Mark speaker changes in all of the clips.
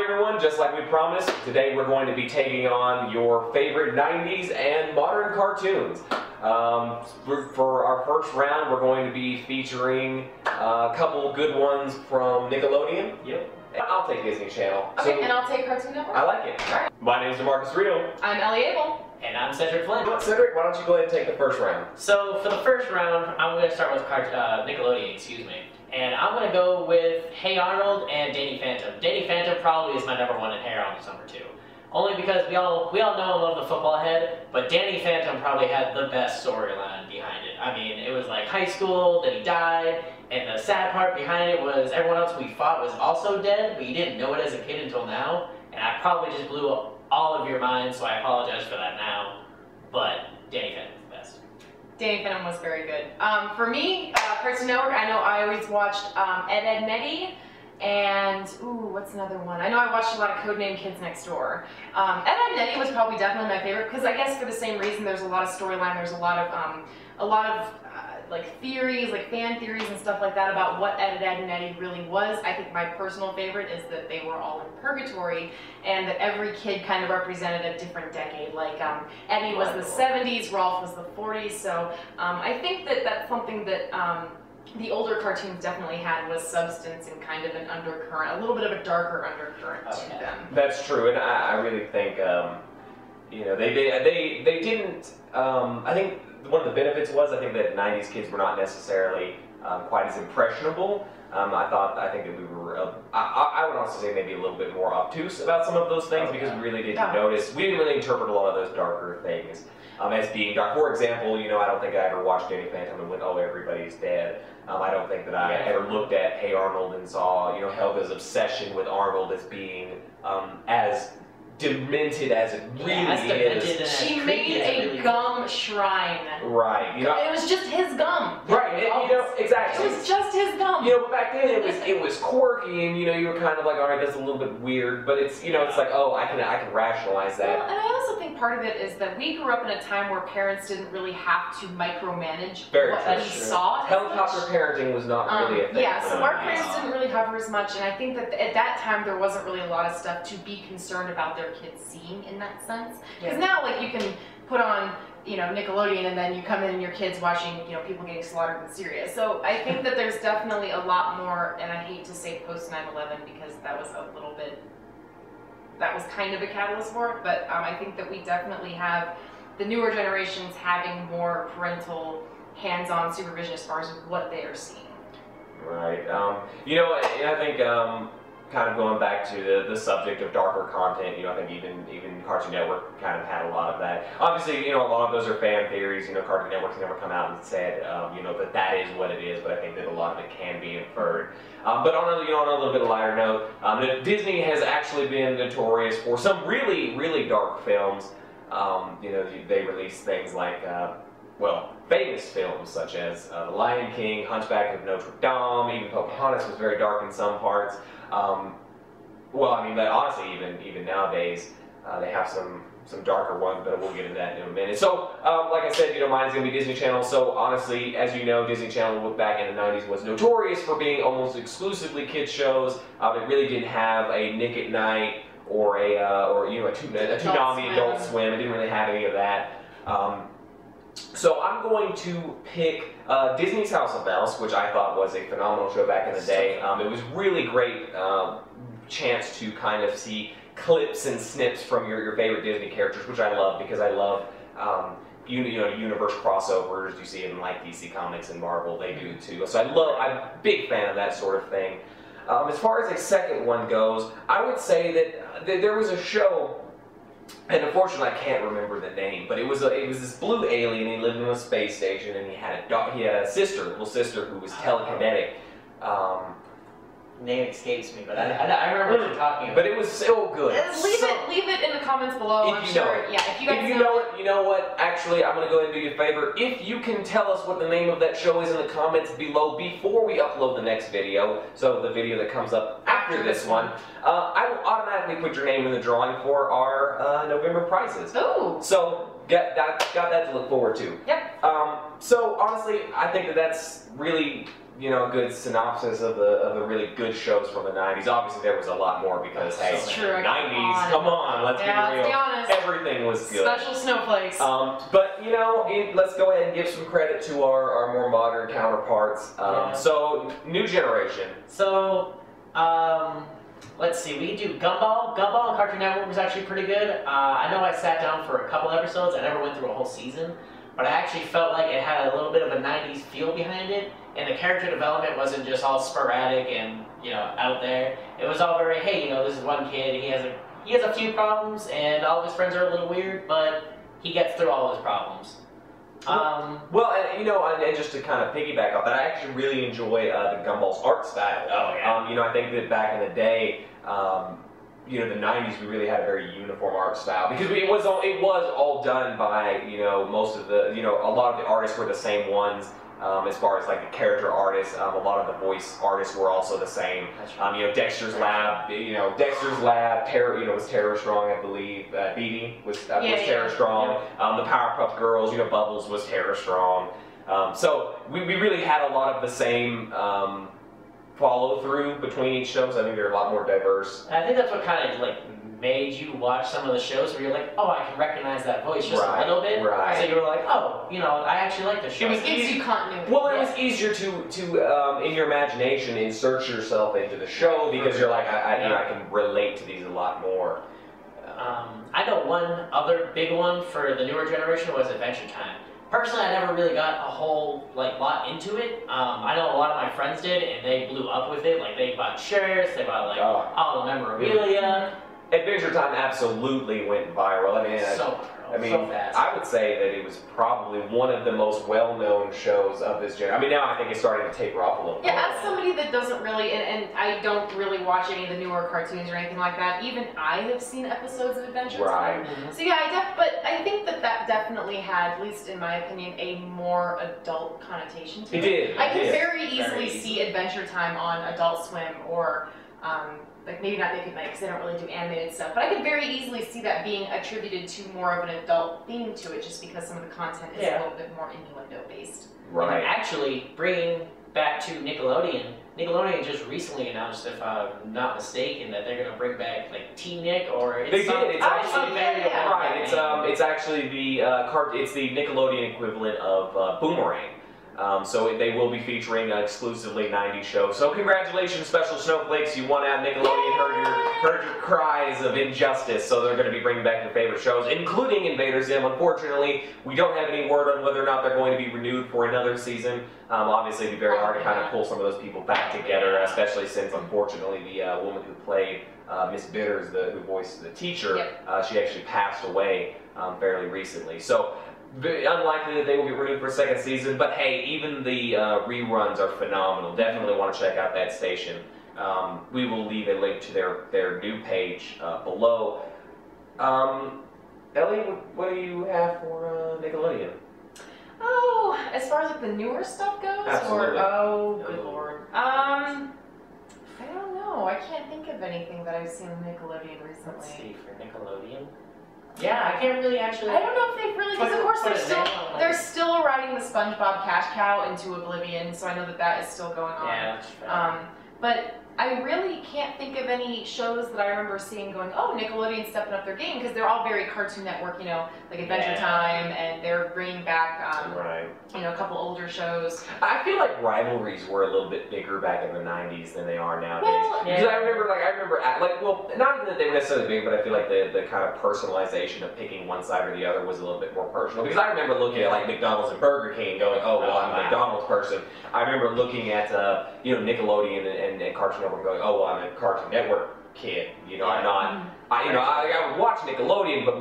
Speaker 1: everyone, just like we promised, today we're going to be taking on your favorite 90s and modern cartoons. For our first round, we're going to be featuring a couple good ones from Nickelodeon. Yep. I'll take Disney Channel.
Speaker 2: Okay, and I'll take Cartoon Network.
Speaker 1: I like it. All right. My name's DeMarcus Rito.
Speaker 2: I'm Ellie Abel.
Speaker 3: And I'm Cedric Flynn.
Speaker 1: Cedric, why don't you go ahead and take the first round?
Speaker 3: So for the first round, I'm going to start with Nickelodeon, excuse me. And I'm going to go with Hey Arnold and Danny Phantom. Danny Phantom probably is my number one and Hey Arnold's number two. Only because we all know and love the football head, but Danny Phantom probably had the best storyline behind it. I mean, it was like high school, then he died, and the sad part behind it was everyone else we fought was also dead, but you didn't know it as a kid until now, and I probably just blew up all of your minds, so I apologize for that now, but Danny Phantom's the best.
Speaker 2: Danny Phantom was very good. For me, Cartoon Network, I know I always watched Ed, Edd n Eddy, and, ooh, what's another one? I know I watched a lot of Codename Kids Next Door. Ed, Edd n Eddy was probably definitely my favorite, because I guess for the same reason, there's a lot of storyline, there's a lot of like theories, like fan theories and stuff like that about what Ed, Edd n Eddy really was. I think my personal favorite is that they were all in purgatory and that every kid kind of represented a different decade. Like Eddie was the 70s, Rolf was the 40s, so I think that that's something that the older cartoons definitely had was substance and kind of an undercurrent, a little bit of a darker undercurrent to them.
Speaker 1: That's true, and I really think, you know, they didn't, I think one of the benefits was I think that 90s kids were not necessarily quite as impressionable. I think that we were, I would also say maybe a little bit more obtuse about some of those things because we really didn't notice, we didn't really interpret a lot of those darker things as being dark. For example, you know, I don't think I ever watched Danny Phantom and went, oh, everybody's dead. I don't think that I ever looked at Hey Arnold and saw, you know, Helga's obsession with Arnold as being as demented as it really is.
Speaker 2: She made a gum shrine.
Speaker 1: Right. You know,
Speaker 2: it was just his gum.
Speaker 1: Right. You know, exactly.
Speaker 2: It was just his gum.
Speaker 1: You know, but back then it was quirky, and you know, you were kind of like, all right, that's a little bit weird, but it's, you know, it's like, oh, I can rationalize that.
Speaker 2: Well, and I also think part of it is that we grew up in a time where parents didn't really have to micromanage what we saw.
Speaker 1: Helicopter parenting was not really a thing.
Speaker 2: Yeah, so our parents didn't really hover as much, and I think that at that time there wasn't really a lot of stuff to be concerned about their kids seeing in that sense. Because now, like, you can put on, you know, Nickelodeon and then you come in and your kid's watching, you know, people getting slaughtered in Syria. So I think that there's definitely a lot more, and I hate to say post 9/11 because that was a little bit, that was kind of a catalyst for it, but I think that we definitely have the newer generations having more parental hands-on supervision as far as what they are seeing.
Speaker 1: Right. You know, I think kind of going back to the subject of darker content, you know, I think even Cartoon Network kind of had a lot of that. Obviously, you know, a lot of those are fan theories. You know, Cartoon Network's never come out and said, you know, that is what it is. But I think that a lot of it can be inferred. But on a little bit lighter note, Disney has actually been notorious for some really dark films. You know, they release things like, well, famous films such as The Lion King, Hunchback of Notre Dame, even Pocahontas was very dark in some parts. Well, I mean, but honestly, even nowadays, they have some darker ones, but we'll get into that in a minute. So, like I said, you know, mine's gonna be Disney Channel. So honestly, as you know, Disney Channel back in the 90s was notorious for being almost exclusively kids shows. It really didn't have a Nick at Night or you know, a Toonami, Adult Swim. It didn't really have any of that. So I'm going to pick Disney's House of Mouse, which I thought was a phenomenal show back in the day. It was really great chance to kind of see clips and snips from your favorite Disney characters, which I love because I love you know, universe crossovers. You see it in like DC Comics and Marvel, they do too. So I'm a big fan of that sort of thing. As far as a second one goes, I would say that there was a show. And unfortunately, I can't remember the name, but it was this blue alien. He lived on a space station, and he had a little sister who was telekinetic.
Speaker 3: Name escapes me, but I remember what you're talking about.
Speaker 1: But it was so good.
Speaker 2: Leave it in the comments below.
Speaker 1: If you know it.
Speaker 2: Yeah, if you guys
Speaker 1: know it, you know what? Actually, I'm going to go ahead and do you a favor. If you can tell us what the name of that show is in the comments below before we upload the next video, so the video that comes up after this one, I will automatically put your name in the drawing for our November prizes.
Speaker 2: Ooh.
Speaker 1: So got that to look forward to.
Speaker 2: Yep.
Speaker 1: So honestly, I think that's really, you know, a good synopsis of the really good shows from the 90s. Obviously, there was a lot more because, hey,
Speaker 2: It's true.
Speaker 1: 90s, come on, let's be real.
Speaker 2: Let's be honest.
Speaker 1: Everything was good.
Speaker 2: Special snowflakes.
Speaker 1: But, you know, let's go ahead and give some credit to our more modern counterparts. So, new generation.
Speaker 3: So, let's see, we do Gumball. Gumball on Cartoon Network was actually pretty good. I know I sat down for a couple episodes. I never went through a whole season. But I actually felt like it had a little bit of a 90s feel behind it. And the character development wasn't just all sporadic and, you know, out there. It was all very, hey, you know, this is one kid. He has a few problems, and all of his friends are a little weird, but he gets through all of his problems.
Speaker 1: Well, and, you know, and just to kind of piggyback off that, I actually really enjoy the Gumball's art style.
Speaker 3: Oh, yeah.
Speaker 1: You know, I think that back in the day, you know, the 90s, we really had a very uniform art style because it was all done by, you know, most of the, you know, a lot of the artists were the same ones. As far as like the character artists, a lot of the voice artists were also the same. You know, Dexter's Lab, you know, Terror, you know, was Terror Strong, I believe. Beatty was Terror Strong. The Powerpuff Girls, you know, Bubbles was Terror Strong. So we really had a lot of the same follow through between each show. So I think they're a lot more diverse.
Speaker 3: And I think that's what kind of like made you watch some of the shows where you're like, oh, I can recognize that voice just a little bit.
Speaker 1: Right.
Speaker 3: So you were like, oh, you know, I actually like this show.
Speaker 2: It gives you continuity.
Speaker 1: Well, it was easier to in your imagination insert yourself into the show because you're like, you know, I can relate to these a lot more.
Speaker 3: I know one other big one for the newer generation was Adventure Time. Personally, I never really got a whole lot into it. I know a lot of my friends did, and they blew up with it. Like they bought shirts, they bought like all the memorabilia.
Speaker 1: Adventure Time absolutely went viral. I mean,
Speaker 3: so fast.
Speaker 1: I would say that it was probably one of the most well-known shows of this generation. I mean, now I think it's starting to taper off a little bit.
Speaker 2: Yeah, as somebody that doesn't really, and I don't really watch any of the newer cartoons or anything like that, even I have seen episodes of Adventure Time. So yeah, but I think that definitely had, at least in my opinion, a more adult connotation to it.
Speaker 1: It did.
Speaker 2: I could very easily see Adventure Time on Adult Swim or like maybe not Nick at Night because they don't really do animated stuff, but I could very easily see that being attributed to more of an adult theme to it just because some of the content is a little bit more innuendo based.
Speaker 1: Right.
Speaker 3: And actually, bringing back to Nickelodeon, Nickelodeon just recently announced, if I'm not mistaken, that they're going to bring back like Teen Nick or
Speaker 1: They did. It's actually
Speaker 2: right.
Speaker 1: It's actually the it's the Nickelodeon equivalent of Boomerang. So they will be featuring an exclusively 90s show. So congratulations, Special Snowflakes. You won out. Nickelodeon heard your cries of injustice. So they're going to be bringing back your favorite shows, including Invader Zim. Unfortunately, we don't have any word on whether or not they're going to be renewed for another season. Obviously, it'd be very hard to kind of pull some of those people back together, especially since, unfortunately, the woman who played Miss Bitters, who voiced the teacher, she actually passed away fairly recently. So very unlikely that they will get renewed for a second season, but hey, even the reruns are phenomenal. Definitely want to check out that station. We will leave a link to their new page below. Ellie, what do you have for Nickelodeon?
Speaker 2: Oh, as far as like the newer stuff goes?
Speaker 1: Absolutely.
Speaker 2: Oh, good lord. I don't know. I can't think of anything that I've seen on Nickelodeon recently.
Speaker 3: Let's see, for Nickelodeon. Yeah, I can't really actually.
Speaker 2: I don't know if they've really, because of course they're still riding the SpongeBob cash cow into oblivion, so I know that is still going on.
Speaker 3: Yeah, that's fair.
Speaker 2: But I really can't think of any shows that I remember seeing going, oh, Nickelodeon's stepping up their game, because they're all very Cartoon Network, you know, like Adventure Time, and they're bringing back, you know, a couple older shows.
Speaker 1: I feel like rivalries were a little bit bigger back in the 90s than they are nowadays.
Speaker 2: Well,
Speaker 1: because I remember, well, not even that they were necessarily big, but I feel like the kind of personalization of picking one side or the other was a little bit more personal. Because I remember looking at like McDonald's and Burger King going, oh, well, I'm a McDonald's person. I remember looking at, you know, Nickelodeon and Cartoon Network going, oh, well, I'm a Cartoon Network kid. You know, I'm not, I would watch Nickelodeon, but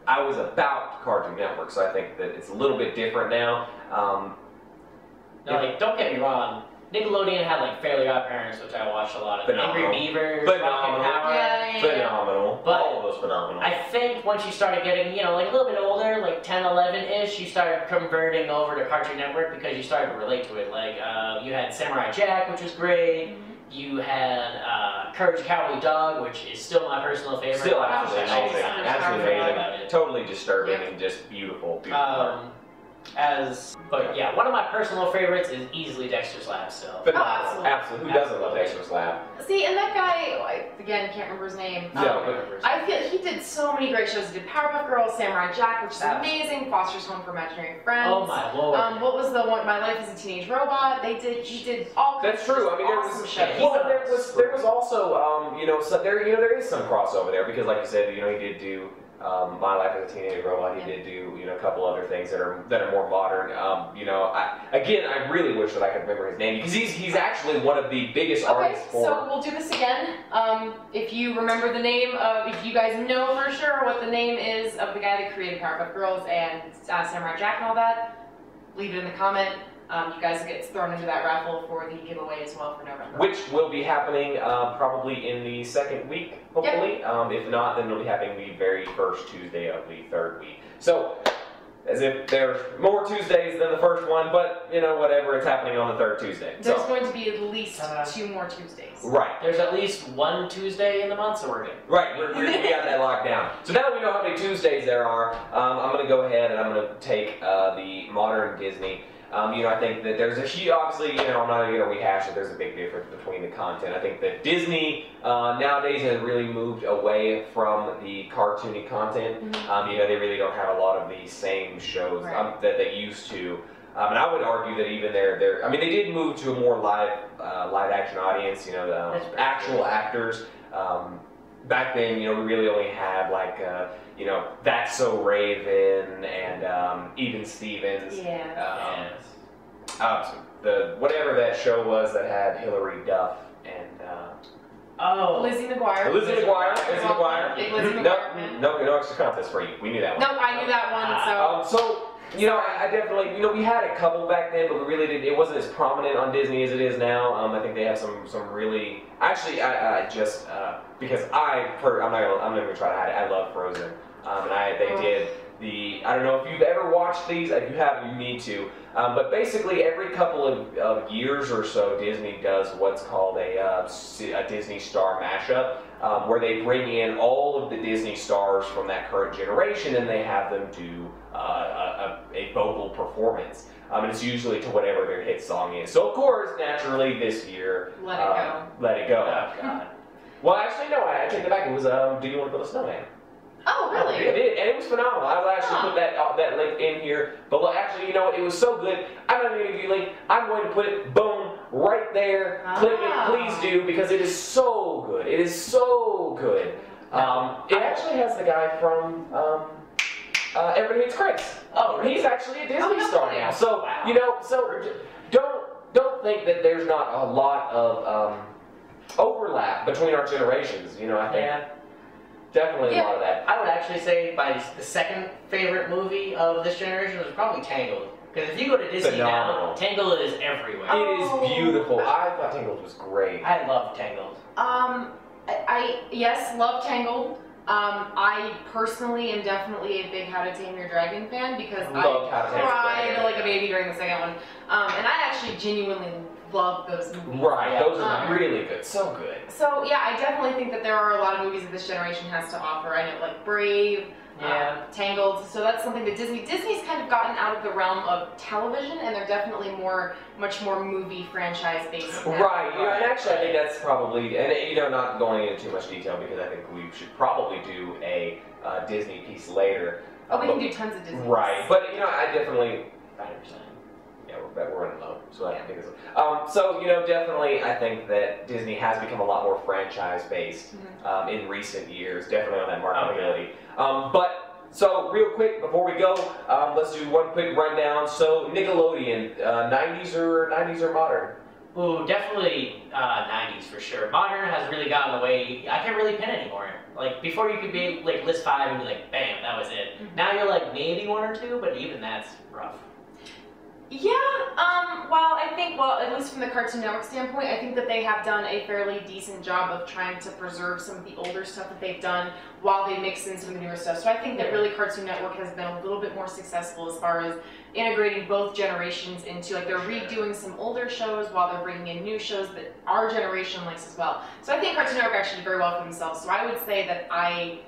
Speaker 1: I was about Cartoon Network, so I think that it's a little bit different now.
Speaker 3: No, like, don't get me wrong. Nickelodeon had like Fairly Odd Parents, which I watched a lot of.
Speaker 1: Phenomenal.
Speaker 3: Angry Beavers,
Speaker 1: Phenomenal.
Speaker 3: Rocket Power.
Speaker 1: Phenomenal.
Speaker 3: But
Speaker 1: all of those phenomenal.
Speaker 3: I think once you started getting, you know, like a little bit older, like 10, 11-ish, you started converting over to Cartoon Network because you started to relate to it. Like, you had Samurai Jack, which was great. You had Courage the Cowardly Dog, which is still my personal favorite.
Speaker 1: Still absolutely
Speaker 3: I
Speaker 1: amazing.
Speaker 3: forgot
Speaker 1: Absolutely
Speaker 3: about
Speaker 1: amazing.
Speaker 3: it.
Speaker 1: Totally disturbing and just beautiful.
Speaker 3: But yeah, one of my personal favorites is easily Dexter's Lab still.
Speaker 1: Phenomenal. Absolutely. Who doesn't love Dexter's Lab?
Speaker 2: See, and that guy, again, can't remember his name. I feel he did so many great shows. He did Powerpuff Girls, Samurai Jack, which is amazing. Foster's Home for Imaginary Friends.
Speaker 3: Oh my lord.
Speaker 2: What was the one? My Life as a Teenage Robot. He did all kinds
Speaker 1: That's true. I mean,
Speaker 2: awesome shows.
Speaker 1: there was also, you know, so there is some crossover there because, like you said, you know, he did do My Life as a Teenage Robot. He did do, you know, a couple other things that are more modern. You know, I really wish that I could remember his name because he's actually one of the biggest artists for.
Speaker 2: So we'll do this again. If you remember the name of, if you guys know for sure what the name is of the guy that created Powerpuff Girls and Samurai Jack and all that, leave it in the comment. You guys will get thrown into that raffle for the giveaway as well for November.
Speaker 1: Which will be happening probably in the second week, hopefully. Yep. If not, then it'll be happening the very first Tuesday of the third week. So, as if there's more Tuesdays than the first one, but, you know, whatever, it's happening on the third Tuesday.
Speaker 2: There's going to be at least 2 more Tuesdays.
Speaker 1: Right.
Speaker 3: There's at least 1 Tuesday in the month, so we're good.
Speaker 1: Right, we got that locked down. So now that we know how many Tuesdays there are, I'm going to go ahead and I'm going to take the modern Disney. You know, I think that there's a huge, obviously, you know, I'm not going to rehash it, there's a big difference between the content. I think that Disney nowadays has really moved away from the cartoony content. You know, they really don't have a lot of the same shows that they used to. And I would argue that even I mean, they did move to a more live action audience, you know, the actual actors. Back then, you know, we really only had like, you know, That's So Raven and Even Stevens. The whatever that show was that had Hilary Duff and
Speaker 2: Lizzie McGuire.
Speaker 1: Lizzie McGuire.
Speaker 2: Big Lizzie McGuire.
Speaker 1: No extra contest for you. We knew that one.
Speaker 2: No, I knew that one.
Speaker 1: So you know, I definitely, you know, we had a couple back then, but we really didn't. It wasn't as prominent on Disney as it is now. I think they have some really. Actually, I just because I'm not gonna try to hide it. I love Frozen, and they did the. I don't know if you've ever watched these. If you haven't, you need to. But basically, every couple of years or so, Disney does what's called a Disney Star mashup, where they bring in all of the Disney stars from that current generation, and they have them do a vocal performance. And it's usually to whatever their hit song is. So, of course, naturally, this year,
Speaker 2: Let It Go.
Speaker 1: Let It Go.
Speaker 3: Oh, God.
Speaker 1: Well, actually, no, I take it back. It was Do You Want to Build a Snowman?
Speaker 2: Oh, really?
Speaker 1: It did, and it was phenomenal. I will actually put that link in here. But actually, you know what? It was so good. I'm not going to give you a link. I'm going to put it, boom, right there. Click it, please do, because it is so good. It is so good. It actually has the guy from Everybody Hates Chris. Oh, he's actually a Disney star now. So you know, don't think that there's not a lot of overlap between our generations. You know, I think. Definitely a lot of that.
Speaker 3: I would actually say the second favorite movie of this generation was probably Tangled. Because if you go to Disney now, Tangled is everywhere.
Speaker 1: It is beautiful. I thought Tangled was great.
Speaker 3: I love Tangled.
Speaker 2: Yes, love Tangled. I personally am definitely a big How to Tame Your Dragon fan because I cried like a baby during the second one. And I actually genuinely love those movies.
Speaker 1: Right, those are really good, so good.
Speaker 2: So yeah, I definitely think that there are a lot of movies that this generation has to offer. I know, like Brave, Tangled. So that's something that Disney's kind of gotten out of the realm of television, and they're definitely much more movie franchise based.
Speaker 1: Right. You know, and actually, I think that's probably, and you know, not going into too much detail because I think we should probably do a Disney piece later.
Speaker 2: Oh, we can do tons of Disney.
Speaker 1: Right, but you know, I definitely. 5%. Yeah, we're running low, so I think it's. So you know, definitely, I think that Disney has become a lot more franchise-based in recent years. Definitely on that marketability. So real quick before we go, let's do one quick rundown. So Nickelodeon, 90s or modern?
Speaker 3: Ooh, definitely 90s for sure. Modern has really gotten away. I can't really pin anymore. Like before, you could be like list 5 and be like, bam, that was it. Now you're like maybe 1 or 2, but even that's rough.
Speaker 2: Yeah, well, I think, at least from the Cartoon Network standpoint, I think that they have done a fairly decent job of trying to preserve some of the older stuff that they've done while they mix in some of the newer stuff. So I think that really Cartoon Network has been a little bit more successful as far as integrating both generations into, like, they're redoing some older shows while they're bringing in new shows that our generation likes as well. So I think Cartoon Network actually did very well for themselves. So I would say that I'm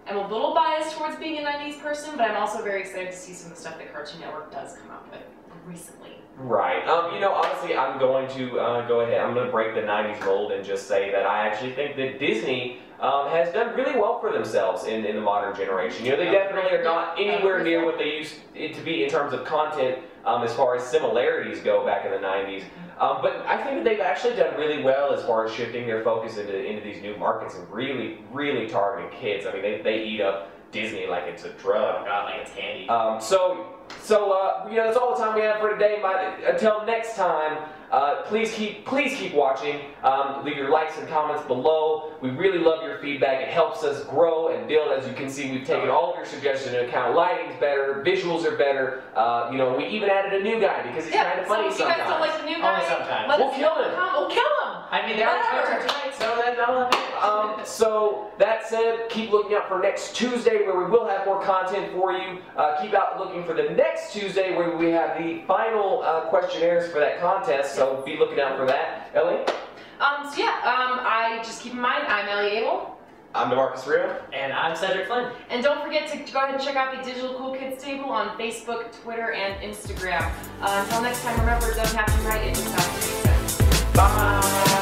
Speaker 2: a little biased towards being a 90s person, but I'm also very excited to see some of the stuff that Cartoon Network does come up with recently.
Speaker 1: Right. You know, honestly, I'm going to go ahead. I'm going to break the 90s mold and just say that I actually think that Disney has done really well for themselves in the modern generation. You know, they definitely are not anywhere near what they used it to be in terms of content as far as similarities go back in the 90s. But I think that they've actually done really well as far as shifting their focus into these new markets and really, really targeting kids. I mean, they eat up Disney like it's a drug.
Speaker 3: Oh God, like it's candy.
Speaker 1: So you know, that's all the time we have for today. Until next time, please keep watching. Leave your likes and comments below. We really love your feedback. It helps us grow and build. As you can see, we've taken all of your suggestions into account. Lighting's better, visuals are better. You know, we even added a new guy because he's kind of funny
Speaker 2: so if you guys don't like the new guy,
Speaker 3: only sometimes.
Speaker 2: let
Speaker 1: We'll
Speaker 2: us
Speaker 1: kill
Speaker 2: know.
Speaker 1: him.
Speaker 2: We'll kill him.
Speaker 3: I mean, they're on tonight, so that's all that matters.
Speaker 1: So that said, keep looking out for next Tuesday where we will have more content for you. Keep out looking for the next Tuesday where we have the final questionnaires for that contest. So be looking out for that. Ellie?
Speaker 2: I just keep in mind, I'm Ellie Abel.
Speaker 1: I'm DeMarcus Rio.
Speaker 3: And I'm Cedric Flynn.
Speaker 2: And don't forget to go ahead and check out the Digital Cool Kids table on Facebook, Twitter, and Instagram. Until next time, remember, it doesn't have to be right, it just has to make sense.
Speaker 1: Bye!